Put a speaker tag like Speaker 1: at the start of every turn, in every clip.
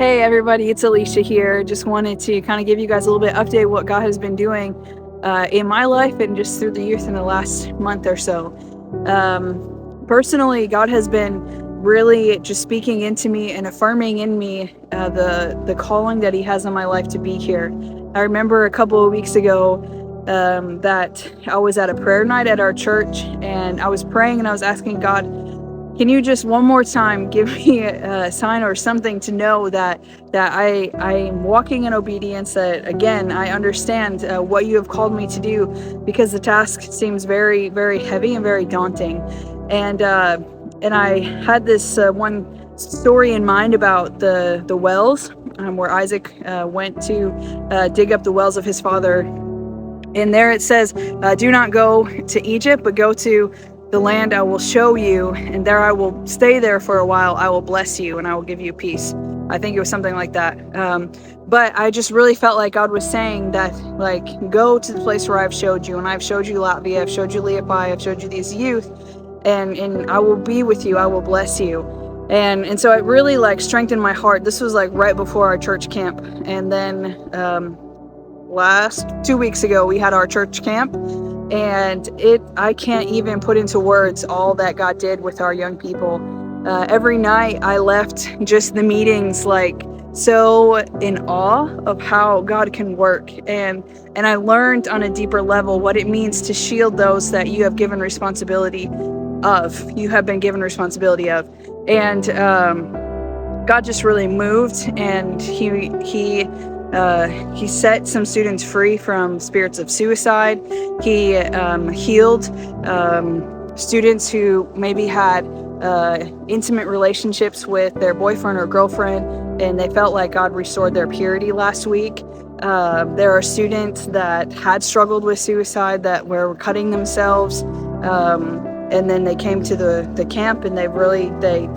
Speaker 1: Hey everybody, it's Alicia here. Just wanted to kind of give you guys a little bit update what God has been doing in my life and just through the youth in the last month or so. Personally, God has been really just speaking into me and affirming in me the calling that He has on my life to be here. I remember a couple of weeks ago that I was at a prayer night at our church, and I was praying and I was asking God, can you just one more time give me a sign or something to know that I am walking in obedience, that again I understand what you have called me to do, because the task seems very, very heavy and very daunting. And I had this one story in mind about the wells, where Isaac went to dig up the wells of his father. And there it says, do not go to Egypt, but go to the land I will show you, and there I will stay there for a while. I will bless you and I will give you peace. I think it was something like that. But I just really felt like God was saying that, like, go to the place where I've showed you, and I've showed you Latvia, I've showed you Latvia, I've showed you these youth, and I will be with you, I will bless you. And so it really like strengthened my heart. This was like right before our church camp. And then last 2 weeks ago, we had our church camp. And I can't even put into words all that God did with our young people. Every night I left just the meetings like so in awe of how God can work. And I learned on a deeper level what it means to shield those that you have given responsibility of. You have been given responsibility of. And God just really moved, and he set some students free from spirits of suicide. He healed students who maybe had intimate relationships with their boyfriend or girlfriend, and they felt like God restored their purity last week. There are students that had struggled with suicide that were cutting themselves, and then they came to the camp, and they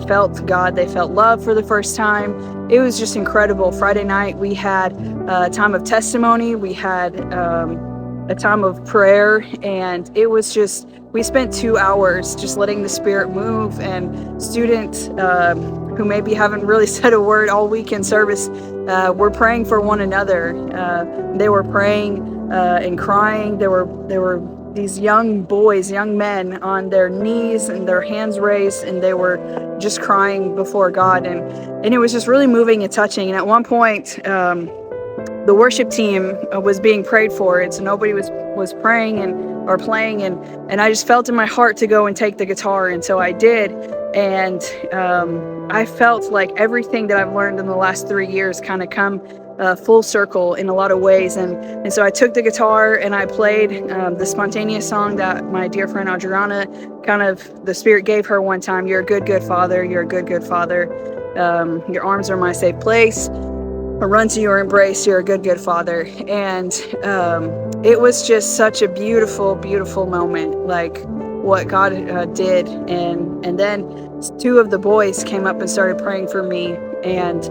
Speaker 1: felt God, they felt love for the first time. It was just incredible. Friday night we had a time of testimony, we had a time of prayer, and it was just, we spent 2 hours just letting the Spirit move. And students who maybe haven't really said a word all week in service were praying for one another. They were praying and crying. There were these young boys, young men on their knees and their hands raised, and they were just crying before God. And it was just really moving and touching. And at one point, the worship team was being prayed for, and so nobody was praying or playing, and I just felt in my heart to go and take the guitar, and so I did. And I felt like everything that I've learned in the last 3 years kind of come full circle in a lot of ways. And so I took the guitar and I played the spontaneous song that my dear friend Adriana, kind of the Spirit gave her one time. You're a good, good father. You're a good, good father. Your arms are my safe place. I run to your embrace. You're a good, good father. And it was just such a beautiful, beautiful moment, like what God did. And then 2 of the boys came up and started praying for me. And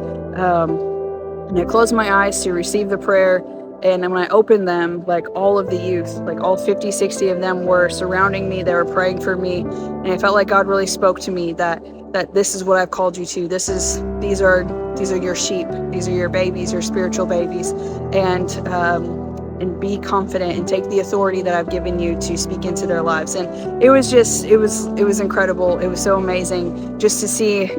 Speaker 1: I closed my eyes to receive the prayer, and when I opened them, like all of the youth, like all 50, 60 of them were surrounding me. They were praying for me, and I felt like God really spoke to me that this is what I've called you to. These are your sheep. These are your babies, your spiritual babies, and be confident and take the authority that I've given you to speak into their lives. And it was incredible. It was so amazing just to see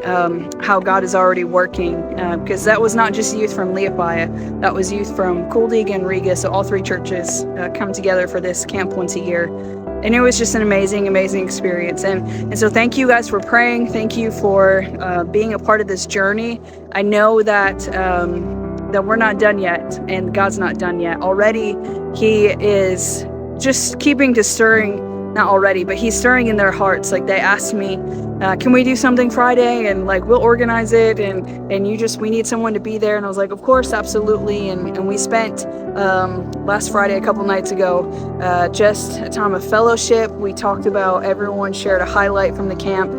Speaker 1: how God is already working, because that was not just youth from Latvia, that was youth from Kuldig and Riga. So all 3 churches come together for this camp once a year. And it was just an amazing, amazing experience. And so thank you guys for praying. Thank you for being a part of this journey. I know that we're not done yet, and God's not done yet. Already, He is just keeping to stirring, not already, but He's stirring in their hearts. Like, they asked me, can we do something Friday? And like, we'll organize it, and we need someone to be there. And I was like, of course, absolutely. And we spent last Friday, a couple nights ago, just a time of fellowship. We talked about, everyone shared a highlight from the camp.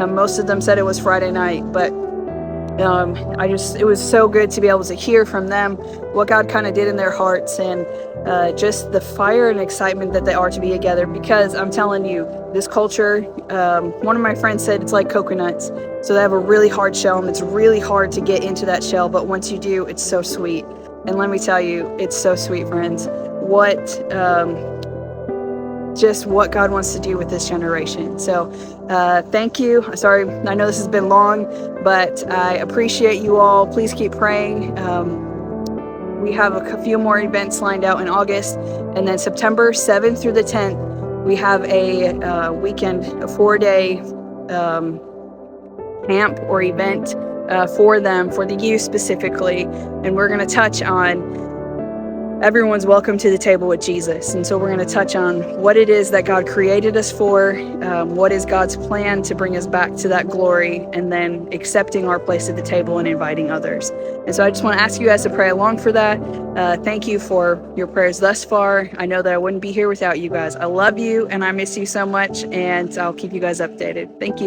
Speaker 1: Most of them said it was Friday night, but it was so good to be able to hear from them what God kind of did in their hearts, and just the fire and excitement that they are to be together. Because I'm telling you, this culture, one of my friends said it's like coconuts. So they have a really hard shell, and it's really hard to get into that shell, but once you do, it's so sweet. And let me tell you, it's so sweet, friends. Just what God wants to do with this generation. So thank you. Sorry, I know this has been long, but I appreciate you all. Please keep praying. We have a few more events lined out in August, and then September 7th through the 10th, we have a weekend, a 4-day camp or event for them, for the youth specifically. And we're going to touch on everyone's welcome to the table with Jesus. And so we're going to touch on what it is that God created us for, what is God's plan to bring us back to that glory, and then accepting our place at the table and inviting others. And so I just want to ask you guys to pray along for that. Thank you for your prayers thus far. I know that I wouldn't be here without you guys. I love you and I miss you so much, and I'll keep you guys updated. Thank you.